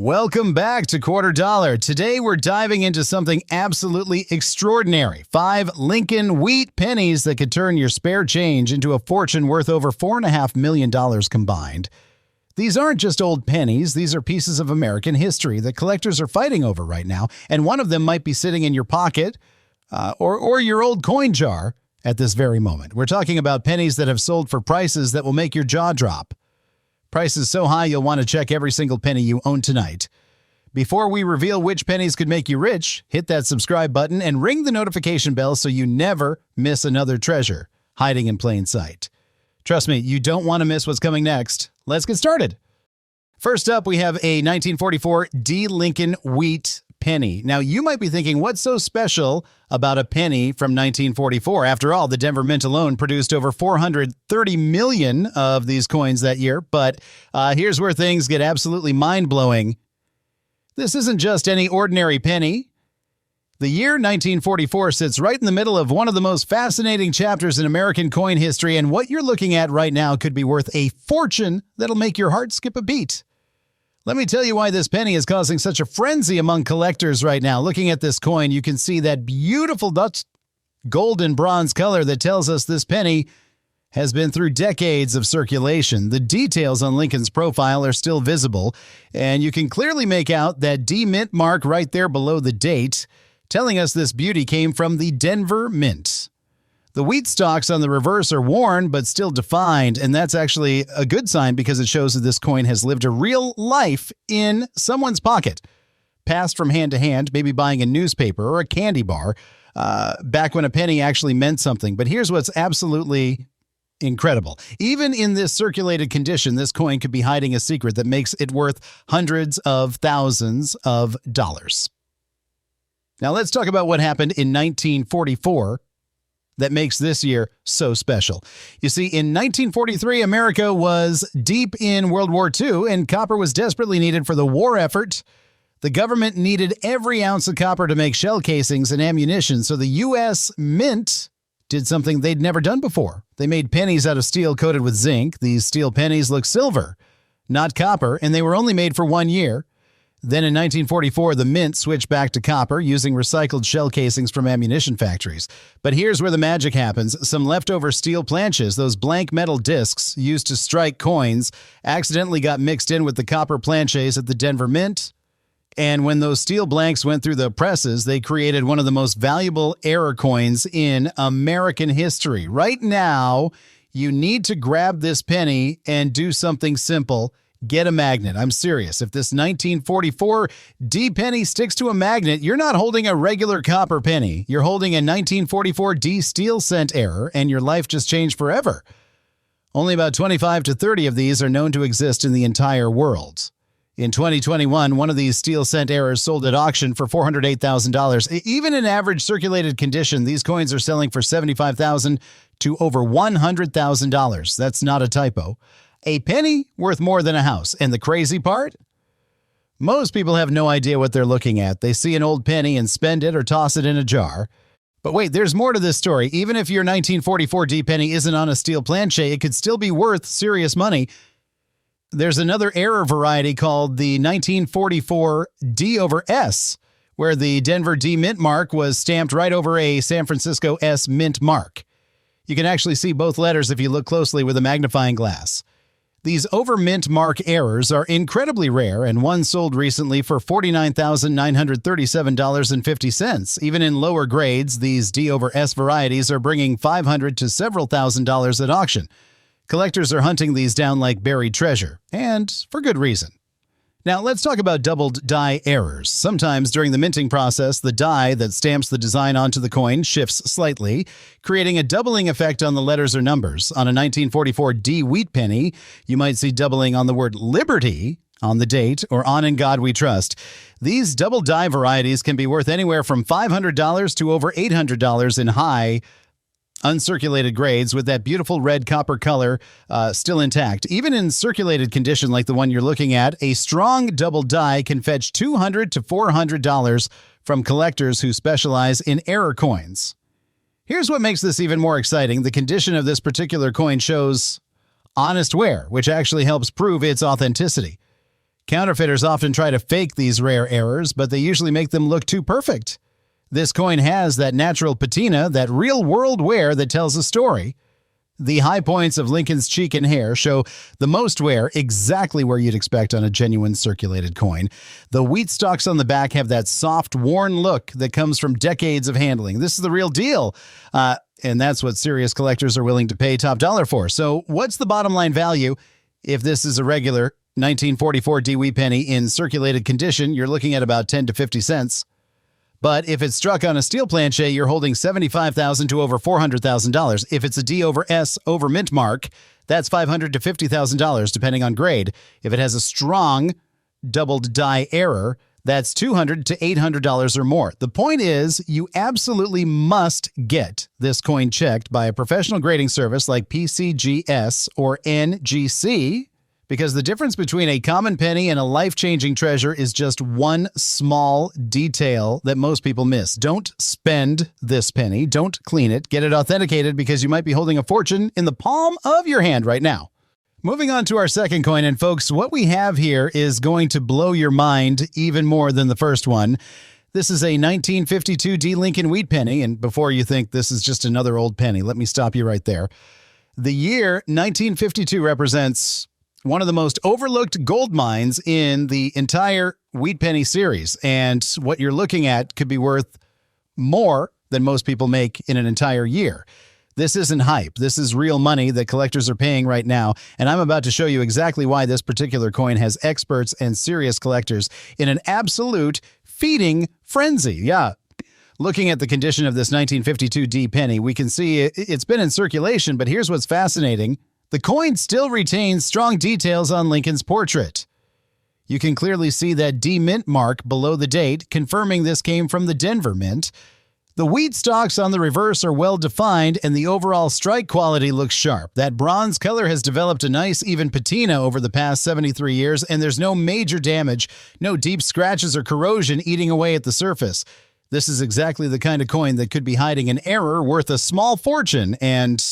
Welcome back to Quarter Dollar. Today we're diving into something absolutely extraordinary. 5 Lincoln wheat pennies that could turn your spare change into a fortune worth over $4.5 million combined. These aren't just old pennies, these are pieces of American history that collectors are fighting over right now, and one of them might be sitting in your pocket or your old coin jar at this very moment. We're talking about pennies that have sold for prices that will make your jaw drop. Prices so high you'll want to check every single penny you own tonight. Before we reveal which pennies could make you rich, hit that subscribe button and ring the notification bell so you never miss another treasure hiding in plain sight. Trust me, you don't want to miss what's coming next. Let's get started. First up, we have a 1944 D. Lincoln wheat penny. Now, you might be thinking, what's so special about a penny from 1944? After all, the Denver Mint alone produced over 430 million of these coins that year. But here's where things get absolutely mind-blowing. This isn't just any ordinary penny. The year 1944 sits right in the middle of one of the most fascinating chapters in American coin history, and what you're looking at right now could be worth a fortune that'll make your heart skip a beat. Let me tell you why this penny is causing such a frenzy among collectors right now. Looking at this coin, you can see that beautiful Dutch gold and bronze color that tells us this penny has been through decades of circulation. The details on Lincoln's profile are still visible, and you can clearly make out that D Mint mark right there below the date, telling us this beauty came from the Denver Mint. The wheat stalks on the reverse are worn but still defined, and that's actually a good sign because it shows that this coin has lived a real life in someone's pocket, passed from hand to hand, maybe buying a newspaper or a candy bar, back when a penny actually meant something. But here's what's absolutely incredible. Even in this circulated condition, this coin could be hiding a secret that makes it worth hundreds of thousands of dollars. Now let's talk about what happened in 1944 that makes this year so special. You see, in 1943, America was deep in World War II, and copper was desperately needed for the war effort. The government needed every ounce of copper to make shell casings and ammunition, so the U.S. Mint did something they'd never done before. They made pennies out of steel coated with zinc. These steel pennies look silver, not copper, and they were only made for 1 year. Then in 1944, the Mint switched back to copper using recycled shell casings from ammunition factories. But here's where the magic happens. Some leftover steel planches, those blank metal discs used to strike coins, accidentally got mixed in with the copper planches at the Denver Mint. And when those steel blanks went through the presses, they created one of the most valuable error coins in American history. Right now, you need to grab this penny and do something simple. Get a magnet. I'm serious. If this 1944 D penny sticks to a magnet, you're not holding a regular copper penny. You're holding a 1944 D steel cent error, and your life just changed forever. Only about 25 to 30 of these are known to exist in the entire world. In 2021, one of these steel cent errors sold at auction for $408,000. Even in average circulated condition, these coins are selling for $75,000 to over $100,000. That's not a typo. A penny worth more than a house. And the crazy part? Most people have no idea what they're looking at. They see an old penny and spend it or toss it in a jar. But wait, there's more to this story. Even if your 1944 D penny isn't on a steel planche, it could still be worth serious money. There's another error variety called the 1944 D over S, where the Denver D Mint mark was stamped right over a San Francisco S Mint mark. You can actually see both letters if you look closely with a magnifying glass. These over mint mark errors are incredibly rare, and one sold recently for $49,937.50. Even in lower grades, these D over S varieties are bringing $500 to several $1,000s at auction. Collectors are hunting these down like buried treasure, and for good reason. Now, let's talk about doubled die errors. Sometimes during the minting process, the die that stamps the design onto the coin shifts slightly, creating a doubling effect on the letters or numbers. On a 1944 D wheat penny, you might see doubling on the word Liberty on the date or On in God We Trust. These double die varieties can be worth anywhere from $500 to over $800 in high uncirculated grades with that beautiful red copper color still intact. Even in circulated condition like the one you're looking at, a strong double die can fetch $200 to $400 from collectors who specialize in error coins. Here's what makes this even more exciting. The condition of this particular coin shows honest wear, which actually helps prove its authenticity. Counterfeiters often try to fake these rare errors, but they usually make them look too perfect. This coin has that natural patina, that real-world wear that tells a story. The high points of Lincoln's cheek and hair show the most wear exactly where you'd expect on a genuine circulated coin. The wheat stalks on the back have that soft, worn look that comes from decades of handling. This is the real deal, and that's what serious collectors are willing to pay top dollar for. So what's the bottom line value? If this is a regular 1944 D wheat penny in circulated condition, you're looking at about 10 to 50 cents. But if it's struck on a steel planche, you're holding $75,000 to over $400,000. If it's a D over S over mint mark, that's $500,000 to $50,000, depending on grade. If it has a strong doubled die error, that's $200 to $800 or more. The point is, you absolutely must get this coin checked by a professional grading service like PCGS or NGC, because the difference between a common penny and a life-changing treasure is just one small detail that most people miss. Don't spend this penny. Don't clean it. Get it authenticated because you might be holding a fortune in the palm of your hand right now. Moving on to our second coin, and folks, what we have here is going to blow your mind even more than the first one. This is a 1952 D Lincoln wheat penny, and before you think this is just another old penny, let me stop you right there. The year 1952 represents one of the most overlooked gold mines in the entire wheat penny series, and what you're looking at could be worth more than most people make in an entire year. This isn't hype. This is real money that collectors are paying right now, and I'm about to show you exactly why this particular coin has experts and serious collectors in an absolute feeding frenzy. Yeah. Looking at the condition of this 1952 D penny, we can see it's been in circulation, but here's what's fascinating. The coin still retains strong details on Lincoln's portrait. You can clearly see that D mint mark below the date, confirming this came from the Denver Mint. The wheat stalks on the reverse are well defined, and the overall strike quality looks sharp. That bronze color has developed a nice even patina over the past 73 years, and there's no major damage, no deep scratches or corrosion eating away at the surface. This is exactly the kind of coin that could be hiding an error worth a small fortune, and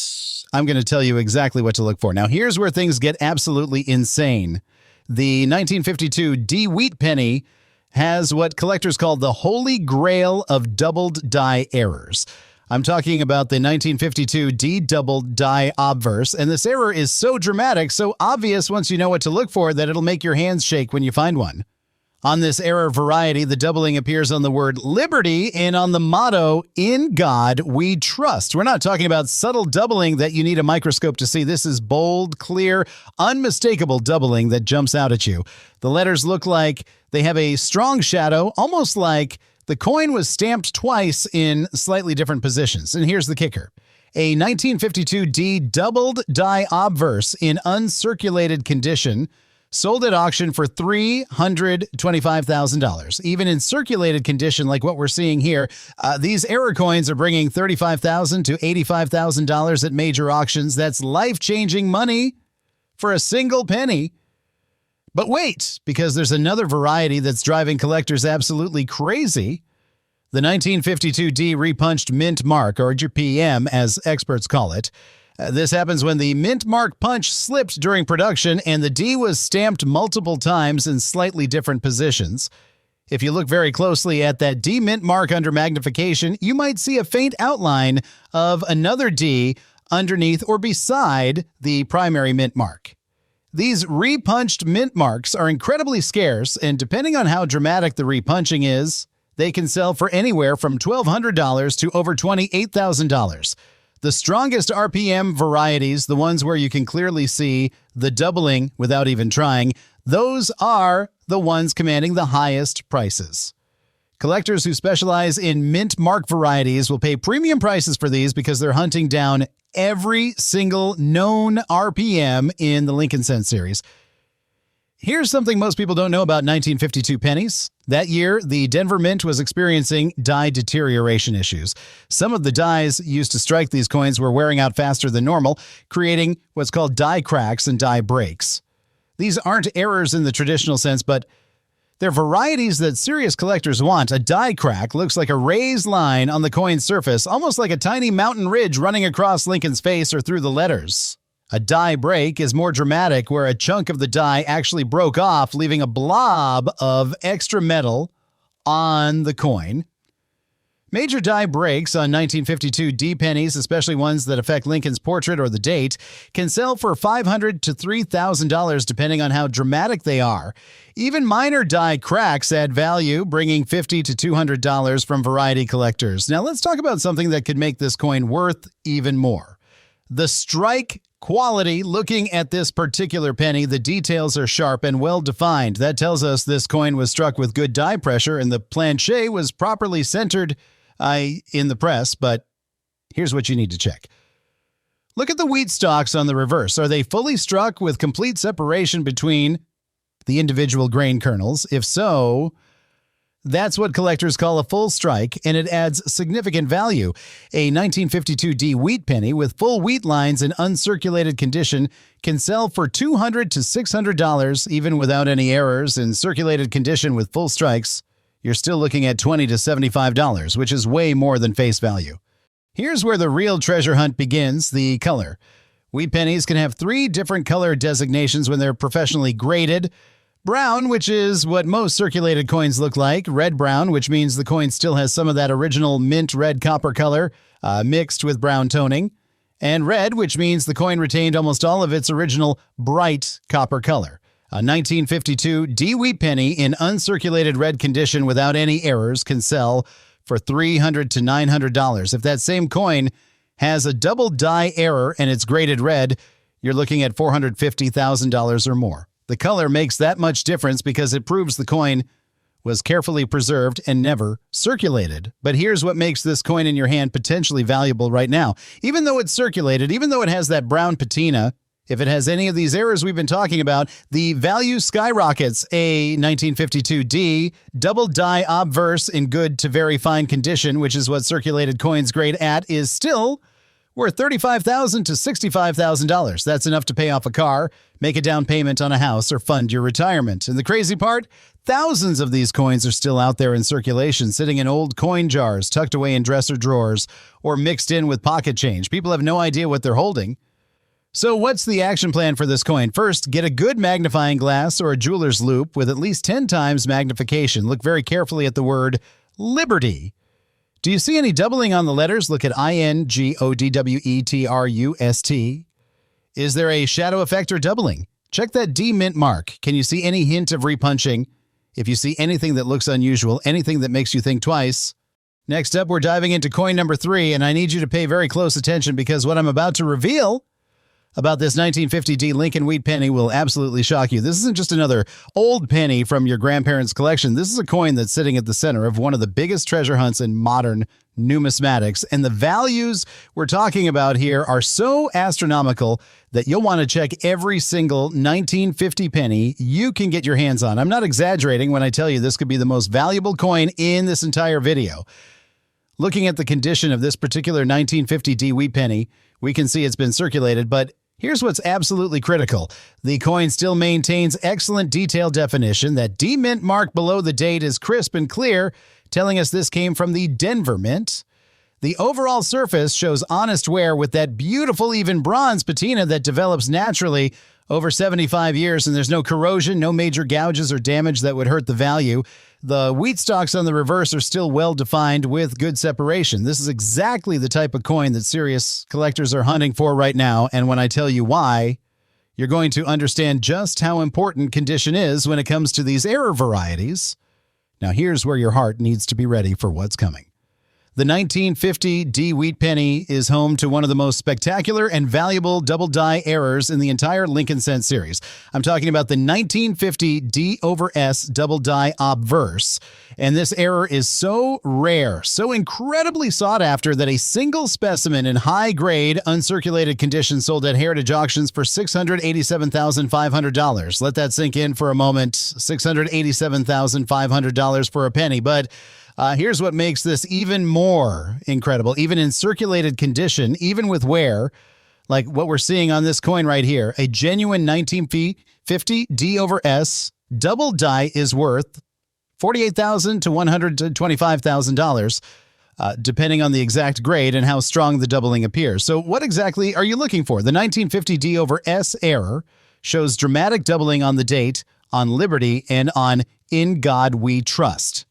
I'm going to tell you exactly what to look for. Now, here's where things get absolutely insane. The 1952 D wheat penny has what collectors call the holy grail of doubled die errors. I'm talking about the 1952 D Doubled Die Obverse, and this error is so dramatic, so obvious once you know what to look for, that it'll make your hands shake when you find one. On this error variety, the doubling appears on the word liberty and on the motto, "In God We Trust." We're not talking about subtle doubling that you need a microscope to see. This is bold, clear, unmistakable doubling that jumps out at you. The letters look like they have a strong shadow, almost like the coin was stamped twice in slightly different positions. And here's the kicker. A 1952 D Doubled Die Obverse in uncirculated condition sold at auction for $325,000. Even in circulated condition like what we're seeing here, these error coins are bringing $35,000 to $85,000 at major auctions. That's life-changing money for a single penny. But wait, because there's another variety that's driving collectors absolutely crazy. The 1952 D Repunched mint mark, or PM as experts call it. This happens when the mint mark punch slipped during production and the D was stamped multiple times in slightly different positions. If you look very closely at that D mint mark under magnification, you might see a faint outline of another D underneath or beside the primary mint mark. These repunched mint marks are incredibly scarce, and depending on how dramatic the repunching is, they can sell for anywhere from $1,200 to over $28,000. The strongest RPM varieties, the ones where you can clearly see the doubling without even trying, those are the ones commanding the highest prices. Collectors who specialize in mint mark varieties will pay premium prices for these because they're hunting down every single known RPM in the Lincoln Cent series. Here's something most people don't know about 1952 pennies. That year, the Denver Mint was experiencing die deterioration issues. Some of the dies used to strike these coins were wearing out faster than normal, creating what's called die cracks and die breaks. These aren't errors in the traditional sense, but they're varieties that serious collectors want. A die crack looks like a raised line on the coin's surface, almost like a tiny mountain ridge running across Lincoln's face or through the letters. A die break is more dramatic, where a chunk of the die actually broke off, leaving a blob of extra metal on the coin. Major die breaks on 1952 D pennies, especially ones that affect Lincoln's portrait or the date, can sell for $500 to $3,000 depending on how dramatic they are. Even minor die cracks add value, bringing $50 to $200 from variety collectors. Now let's talk about something that could make this coin worth even more. The strike quality. Looking at this particular penny, the details are sharp and well defined. That tells us this coin was struck with good die pressure and the planche was properly centered in the press, but here's what you need to check. Look at the wheat stalks on the reverse. Are they fully struck with complete separation between the individual grain kernels? If so, that's what collectors call a full strike, and it adds significant value. A 1952 D wheat penny with full wheat lines in uncirculated condition can sell for $200 to $600, even without any errors. In circulated condition with full strikes, you're still looking at $20 to $75, which is way more than face value. Here's where the real treasure hunt begins, the color. Wheat pennies can have 3 different color designations when they're professionally graded. Brown, which is what most circulated coins look like. Red-brown, which means the coin still has some of that original mint red copper color mixed with brown toning. And red, which means the coin retained almost all of its original bright copper color. A 1952 D wheat penny in uncirculated red condition without any errors can sell for $300 to $900. If that same coin has a double die error and it's graded red, you're looking at $450,000 or more. The color makes that much difference because it proves the coin was carefully preserved and never circulated. But here's what makes this coin in your hand potentially valuable right now. Even though it's circulated, even though it has that brown patina, if it has any of these errors we've been talking about, the value skyrockets. A 1952 D Doubled Die Obverse in good to very fine condition, which is what circulated coins grade at, is still worth $35,000 to $65,000. That's enough to pay off a car, make a down payment on a house, or fund your retirement. And the crazy part, thousands of these coins are still out there in circulation, sitting in old coin jars, tucked away in dresser drawers, or mixed in with pocket change. People have no idea what they're holding. So what's the action plan for this coin? First, get a good magnifying glass or a jeweler's loupe with at least 10 times magnification. Look very carefully at the word Liberty. Do you see any doubling on the letters? Look at INGODWETRUST. Is there a shadow effect or doubling? Check that D mint mark. Can you see any hint of repunching? If you see anything that looks unusual, anything that makes you think twice. Next up, we're diving into coin number 3, and I need you to pay very close attention because what I'm about to reveal about this 1950 D Lincoln wheat penny will absolutely shock you. This isn't just another old penny from your grandparents' collection. This is a coin that's sitting at the center of one of the biggest treasure hunts in modern numismatics. And the values we're talking about here are so astronomical that you'll want to check every single 1950 penny you can get your hands on. I'm not exaggerating when I tell you this could be the most valuable coin in this entire video. Looking at the condition of this particular 1950 D wheat penny, we can see it's been circulated, but here's what's absolutely critical. The coin still maintains excellent detail definition. That D mint mark below the date is crisp and clear, telling us this came from the Denver Mint. The overall surface shows honest wear with that beautiful even bronze patina that develops naturally over 75 years, and there's no corrosion, no major gouges or damage that would hurt the value. The wheat stalks on the reverse are still well defined with good separation. This is exactly the type of coin that serious collectors are hunting for right now, and when I tell you why, you're going to understand just how important condition is when it comes to these error varieties. Now here's where your heart needs to be ready for what's coming. The 1950 D wheat penny is home to one of the most spectacular and valuable double die errors in the entire Lincoln Cent series. I'm talking about the 1950 D over S double die obverse. And this error is so rare, so incredibly sought after that a single specimen in high grade uncirculated condition sold at heritage auctions for $687,500. Let that sink in for a moment. $687,500 for a penny. But here's what makes this even more incredible. Even in circulated condition, even with wear, like what we're seeing on this coin right here, a genuine 1950 D over S double die is worth $48,000 to $125,000. depending on the exact grade and how strong the doubling appears. So what exactly are you looking for? The 1950 D over S error shows dramatic doubling on the date, on Liberty, and on In God We Trust.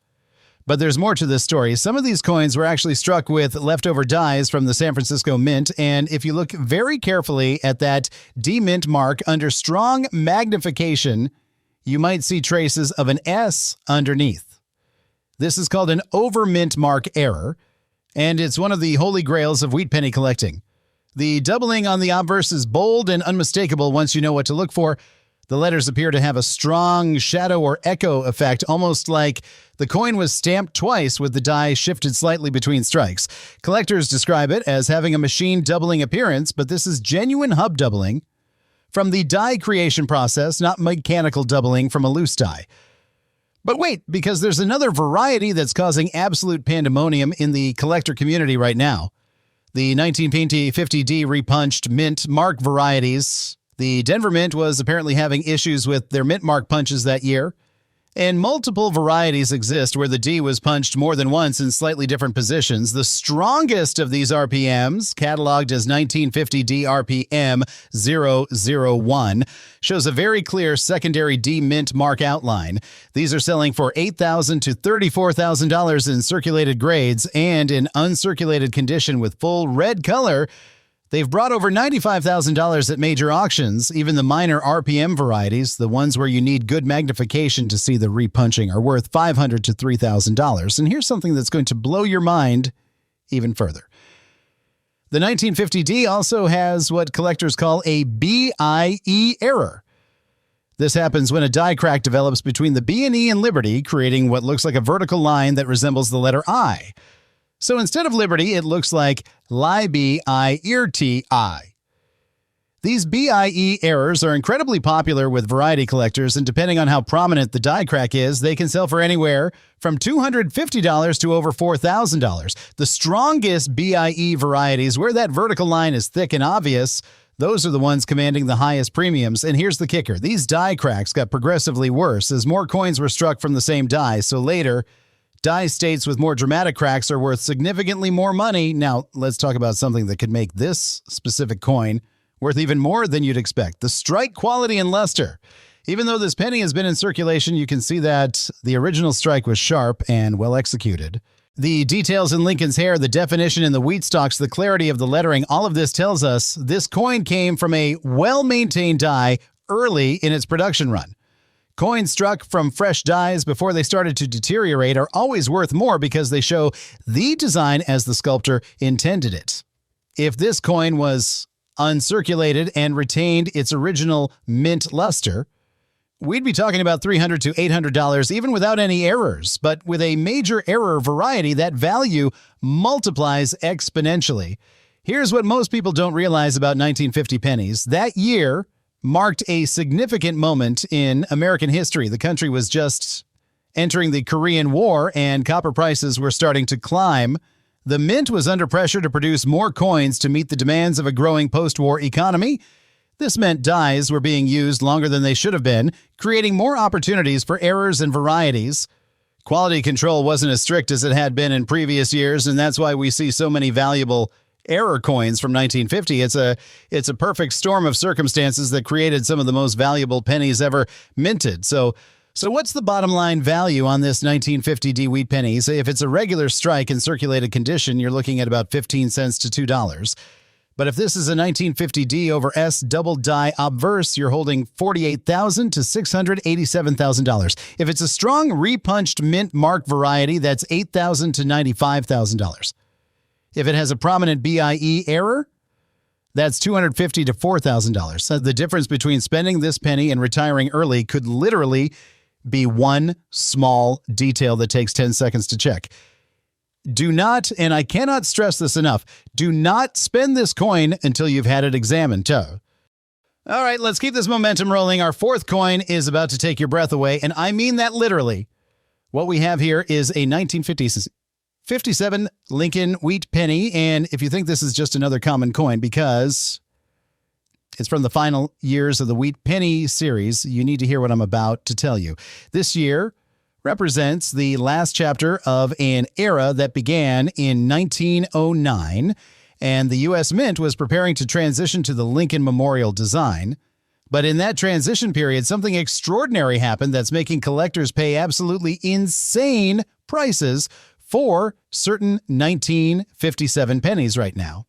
But there's more to this story. Some of these coins were actually struck with leftover dies from the San Francisco Mint, and if you look very carefully at that D Mint mark under strong magnification, you might see traces of an S underneath. This is called an over-mint mark error, and it's one of the holy grails of wheat penny collecting. The doubling on the obverse is bold and unmistakable once you know what to look for. The letters appear to have a strong shadow or echo effect, almost like the coin was stamped twice with the die shifted slightly between strikes. Collectors describe it as having a machine doubling appearance, but this is genuine hub doubling from the die creation process, not mechanical doubling from a loose die. But wait, because there's another variety that's causing absolute pandemonium in the collector community right now. The 1950D Repunched Mint Mark varieties. The Denver Mint was apparently having issues with their mint mark punches that year, and multiple varieties exist where the D was punched more than once in slightly different positions. The strongest of these RPMs, cataloged as 1950D RPM 001, shows a very clear secondary D mint mark outline. These are selling for $8,000 to $34,000 in circulated grades, and in uncirculated condition with full red color, they've brought over $95,000 at major auctions. Even the minor RPM varieties, the ones where you need good magnification to see the repunching, are worth $500 to $3,000. And here's something that's going to blow your mind even further. The 1950D also has what collectors call a BIE error. This happens when a die crack develops between the B and E and Liberty, creating what looks like a vertical line that resembles the letter I. So instead of Liberty, it looks like Li-B-I-Ear-T-I. These BIE errors are incredibly popular with variety collectors, and depending on how prominent the die crack is, they can sell for anywhere from $250 to over $4,000. The strongest BIE varieties, where that vertical line is thick and obvious, those are the ones commanding the highest premiums. And here's the kicker. These die cracks got progressively worse as more coins were struck from the same die, so later, die states with more dramatic cracks are worth significantly more money. Now, let's talk about something that could make this specific coin worth even more than you'd expect. The strike quality and luster. Even though this penny has been in circulation, you can see that the original strike was sharp and well executed. The details in Lincoln's hair, the definition in the wheat stalks, the clarity of the lettering, all of this tells us this coin came from a well-maintained die early in its production run. Coins struck from fresh dies before they started to deteriorate are always worth more because they show the design as the sculptor intended it. If this coin was uncirculated and retained its original mint luster, we'd be talking about $300 to $800 even without any errors. But with a major error variety, that value multiplies exponentially. Here's what most people don't realize about 1950 pennies. That year marked a significant moment in American history. The country was just entering the Korean War, and copper prices were starting to climb. The mint was under pressure to produce more coins to meet the demands of a growing post-war economy. This meant dies were being used longer than they should have been, creating more opportunities for errors and varieties. Quality control wasn't as strict as it had been in previous years, and that's why we see so many valuable error coins from 1950. It's a perfect storm of circumstances that created some of the most valuable pennies ever minted. So what's the bottom line value on this 1950D wheat penny? Say if it's a regular strike in circulated condition, you're looking at about 15 cents to $2. But if this is a 1950D over S Doubled Die Obverse, you're holding $48,000 to $687,000. If it's a strong repunched mint mark variety, that's $8,000 to $95,000. If it has a prominent BIE error, that's $250 to $4,000. So the difference between spending this penny and retiring early could literally be one small detail that takes 10 seconds to check. Do not, and I cannot stress this enough, do not spend this coin until you've had it examined. All right, let's keep this momentum rolling. Our fourth coin is about to take your breath away, and I mean that literally. What we have here is a 1957 Lincoln wheat penny, and if you think this is just another common coin because it's from the final years of the wheat penny series, you need to hear what I'm about to tell you. This year represents the last chapter of an era that began in 1909, and the U.S. Mint was preparing to transition to the Lincoln Memorial design. But in that transition period, something extraordinary happened that's making collectors pay absolutely insane prices for certain 1957 pennies right now.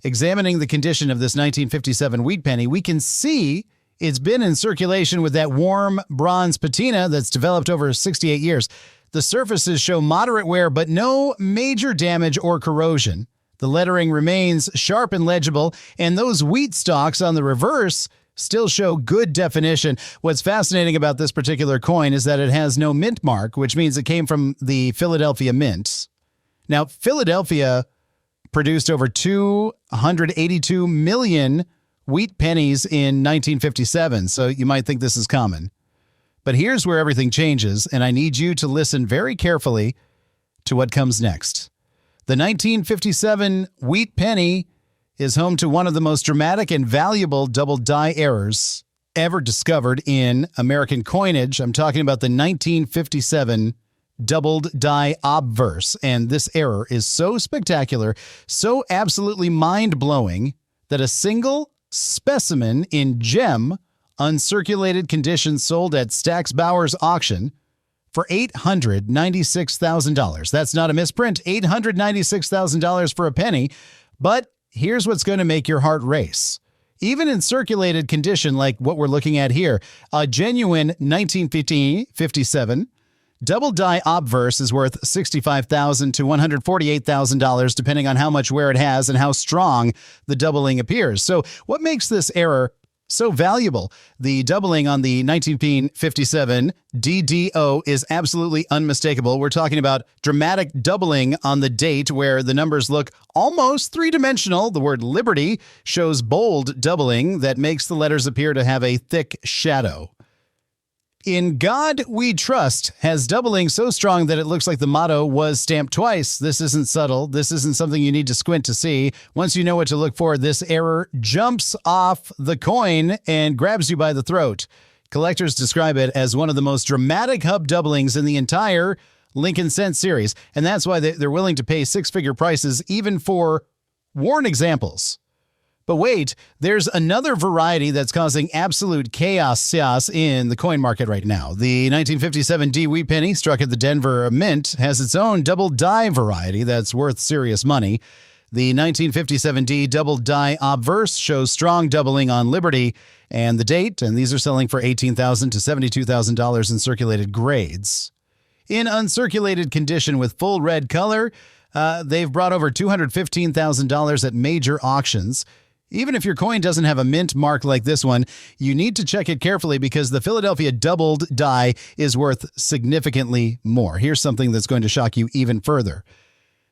Examining the condition of this 1957 wheat penny, we can see it's been in circulation with that warm bronze patina that's developed over 68 years. The surfaces show moderate wear, but no major damage or corrosion. The lettering remains sharp and legible, and those wheat stalks on the reverse still show good definition. What's fascinating about this particular coin is that it has no mint mark, which means it came from the Philadelphia Mint. Now, Philadelphia produced over 282 million wheat pennies in 1957, so you might think this is common. But here's where everything changes, and I need you to listen very carefully to what comes next. The 1957 wheat penny is home to one of the most dramatic and valuable double die errors ever discovered in American coinage. I'm talking about the 1957 Doubled Die Obverse, and this error is so spectacular, so absolutely mind-blowing, that a single specimen in gem, uncirculated condition sold at Stack's Bowers auction for $896,000. That's not a misprint, $896,000 for a penny, but here's what's going to make your heart race. Even in circulated condition like what we're looking at here, a genuine 1957 Double Die Obverse is worth $65,000 to $148,000 depending on how much wear it has and how strong the doubling appears. So what makes this error so valuable? The doubling on the 1957 DDO is absolutely unmistakable. We're talking about dramatic doubling on the date where the numbers look almost three-dimensional. The word Liberty shows bold doubling that makes the letters appear to have a thick shadow. In God We Trust has doubling so strong that it looks like the motto was stamped twice. This isn't subtle. This isn't something you need to squint to see. Once you know what to look for, this error jumps off the coin and grabs you by the throat. Collectors describe it as one of the most dramatic hub doublings in the entire Lincoln Cent series, and that's why they're willing to pay six-figure prices even for worn examples. But wait, there's another variety that's causing absolute chaos in the coin market right now. The 1957 D wheat penny struck at the Denver Mint has its own double die variety that's worth serious money. The 1957 D Double Die Obverse shows strong doubling on Liberty and the date, and these are selling for $18,000 to $72,000 in circulated grades. In uncirculated condition with full red color, they've brought over $215,000 at major auctions. Even if your coin doesn't have a mint mark like this one, you need to check it carefully because the Philadelphia Doubled Die is worth significantly more. Here's something that's going to shock you even further.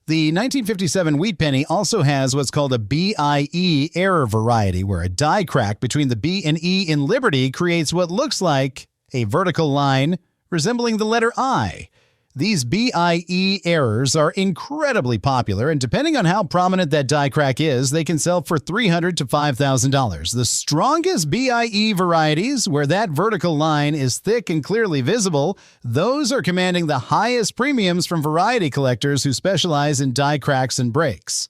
The 1957 wheat penny also has what's called a BIE error variety, where a die crack between the B and E in Liberty creates what looks like a vertical line resembling the letter I. These BIE errors are incredibly popular, and depending on how prominent that die crack is, they can sell for $300 to $5,000. The strongest BIE varieties, where that vertical line is thick and clearly visible, those are commanding the highest premiums from variety collectors who specialize in die cracks and breaks.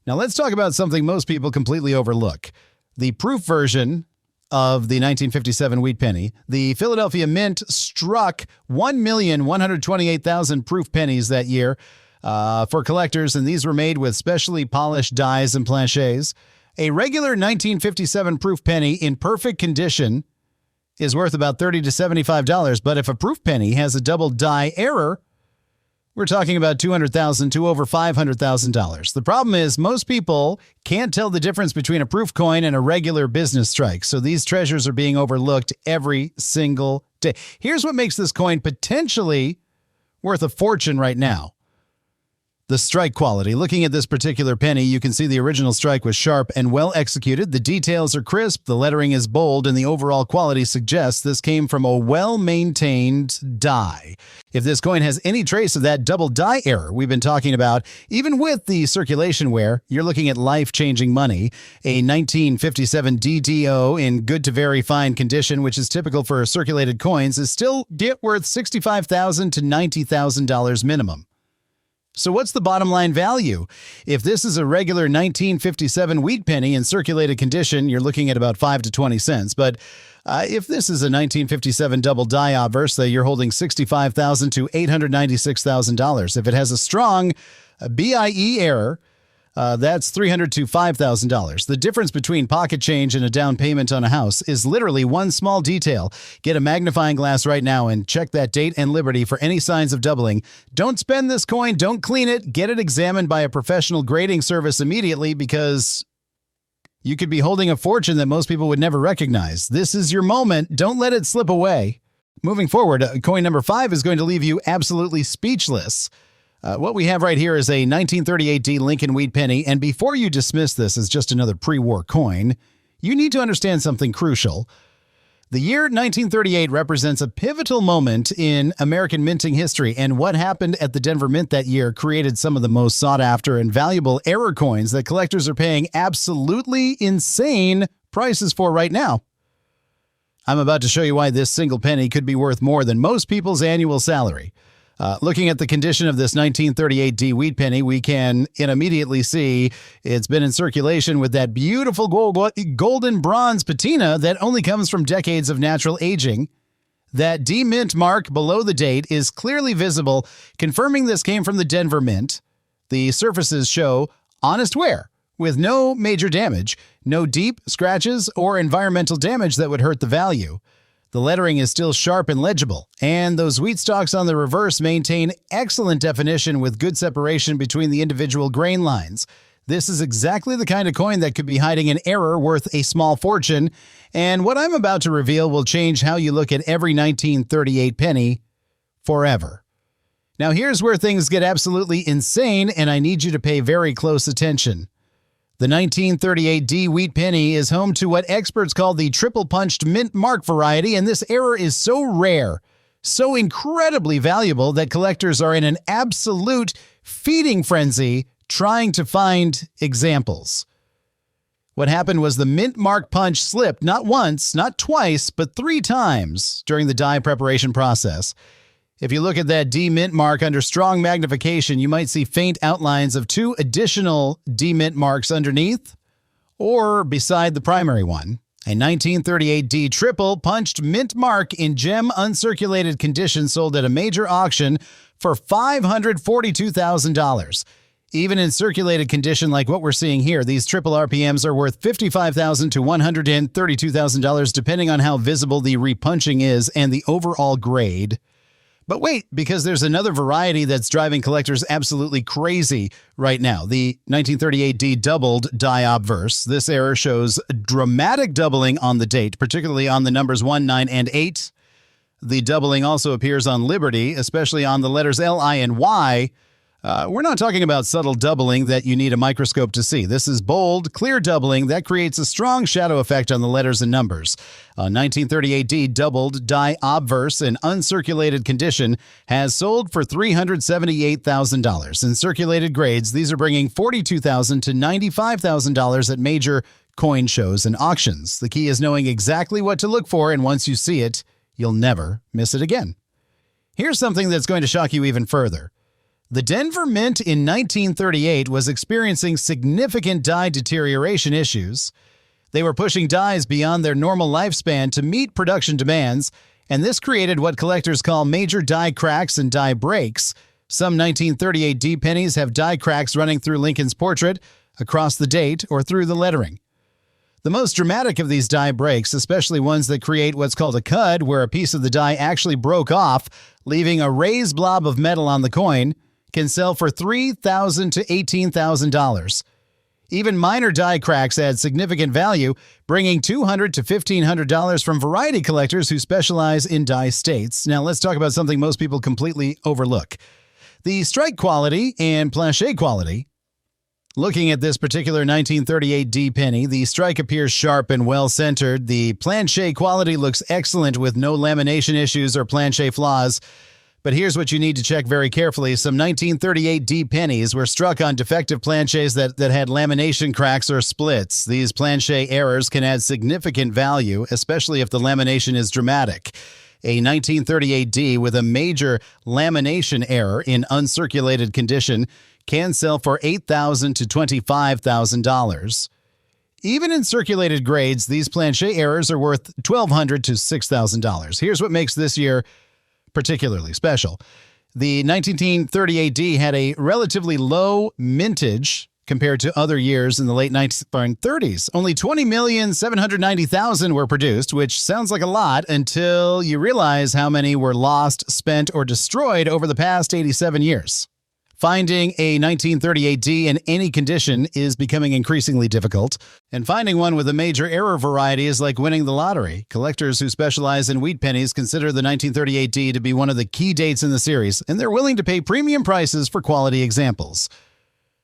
Now let's talk about something most people completely overlook. The proof version of the 1957 wheat penny. The Philadelphia Mint struck 1,128,000 proof pennies that year for collectors, and these were made with specially polished dies and planchets. A regular 1957 proof penny in perfect condition is worth about $30 to $75, but if a proof penny has a double die error, we're talking about $200,000 to over $500,000. The problem is most people can't tell the difference between a proof coin and a regular business strike, so these treasures are being overlooked every single day. Here's what makes this coin potentially worth a fortune right now. The strike quality. Looking at this particular penny, you can see the original strike was sharp and well executed. The details are crisp, the lettering is bold, and the overall quality suggests this came from a well-maintained die. If this coin has any trace of that double die error we've been talking about, even with the circulation wear, you're looking at life-changing money. A 1957 DDO in good to very fine condition, which is typical for circulated coins, is still worth $65,000 to $90,000 minimum. So what's the bottom line value? If this is a regular 1957 wheat penny in circulated condition, you're looking at about 5 to 20 cents. But if this is a 1957 Doubled Die Obverse, you're holding $65,000 to $896,000. If it has a strong BIE error, that's $300 to $5,000. The difference between pocket change and a down payment on a house is literally one small detail. Get a magnifying glass right now and check that date and liberty for any signs of doubling. Don't spend this coin. Don't clean it. Get it examined by a professional grading service immediately, because you could be holding a fortune that most people would never recognize. This is your moment. Don't let it slip away. Moving forward, coin number 5 is going to leave you absolutely speechless. What we have right here is a 1938D Lincoln Wheat Penny, and before you dismiss this as just another pre-war coin, you need to understand something crucial. The year 1938 represents a pivotal moment in American minting history, and what happened at the Denver Mint that year created some of the most sought-after and valuable error coins that collectors are paying absolutely insane prices for right now. I'm about to show you why this single penny could be worth more than most people's annual salary. Looking at the condition of this 1938D wheat penny, we can immediately see it's been in circulation with that beautiful golden bronze patina that only comes from decades of natural aging. That D-Mint mark below the date is clearly visible, confirming this came from the Denver Mint. The surfaces show honest wear, with no major damage, no deep scratches or environmental damage that would hurt the value. The lettering is still sharp and legible, and those wheat stalks on the reverse maintain excellent definition with good separation between the individual grain lines. This is exactly the kind of coin that could be hiding an error worth a small fortune, and what I'm about to reveal will change how you look at every 1938 penny forever. Now here's where things get absolutely insane, and I need you to pay very close attention. The 1938D wheat penny is home to what experts call the triple punched mint mark variety, and this error is so rare, so incredibly valuable that collectors are in an absolute feeding frenzy trying to find examples. What happened was the mint mark punch slipped not once, not twice, but 3 times during the die preparation process. If you look at that D-Mint mark under strong magnification, you might see faint outlines of 2 additional D-Mint marks underneath or beside the primary one. A 1938D triple punched mint mark in gem uncirculated condition sold at a major auction for $542,000. Even in circulated condition like what we're seeing here, these triple RPMs are worth $55,000 to $132,000 depending on how visible the repunching is and the overall grade. But wait, because there's another variety that's driving collectors absolutely crazy right now. The 1938D Doubled Die Obverse. This error shows dramatic doubling on the date, particularly on the numbers 1, 9, and 8. The doubling also appears on Liberty, especially on the letters L, I, and Y. We're not talking about subtle doubling that you need a microscope to see. This is bold, clear doubling that creates a strong shadow effect on the letters and numbers. A 1938D Doubled Die Obverse in uncirculated condition has sold for $378,000. In circulated grades, these are bringing $42,000 to $95,000 at major coin shows and auctions. The key is knowing exactly what to look for, and once you see it, you'll never miss it again. Here's something that's going to shock you even further. The Denver Mint in 1938 was experiencing significant die deterioration issues. They were pushing dies beyond their normal lifespan to meet production demands, and this created what collectors call major die cracks and die breaks. Some 1938D pennies have die cracks running through Lincoln's portrait, across the date, or through the lettering. The most dramatic of these die breaks, especially ones that create what's called a cud, where a piece of the die actually broke off, leaving a raised blob of metal on the coin, can sell for $3,000 to $18,000. Even minor die cracks add significant value, bringing $200 to $1,500 from variety collectors who specialize in die states. Now let's talk about something most people completely overlook. The strike quality and plancher quality. Looking at this particular 1938D penny, the strike appears sharp and well-centered. The plancher quality looks excellent with no lamination issues or plancher flaws. But here's what you need to check very carefully. Some 1938D pennies were struck on defective planchers that had lamination cracks or splits. These plancher errors can add significant value, especially if the lamination is dramatic. A 1938D with a major lamination error in uncirculated condition can sell for $8,000 to $25,000. Even in circulated grades, these plancher errors are worth $1,200 to $6,000. Here's what makes this year particularly special. The 1938D had a relatively low mintage compared to other years in the late 1930s. Only 20,790,000 were produced, which sounds like a lot until you realize how many were lost, spent, or destroyed over the past 87 years. Finding a 1938D in any condition is becoming increasingly difficult, and finding one with a major error variety is like winning the lottery. Collectors who specialize in wheat pennies consider the 1938D to be one of the key dates in the series, and they're willing to pay premium prices for quality examples.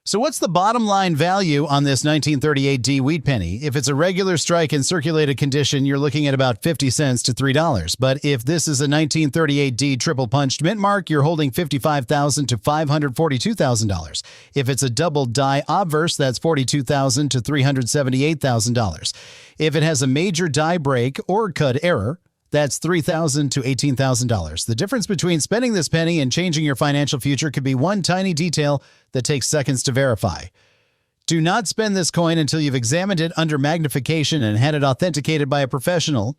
So what's the bottom line value on this 1938D wheat penny? If it's a regular strike in circulated condition, you're looking at about 50 cents to $3. But if this is a 1938D triple punched mint mark, you're holding $55,000 to $542,000. If it's a doubled die obverse, that's $42,000 to $378,000. If it has a major die break or cut error, that's $3,000 to $18,000. The difference between spending this penny and changing your financial future could be one tiny detail that takes seconds to verify. Do not spend this coin until you've examined it under magnification and had it authenticated by a professional.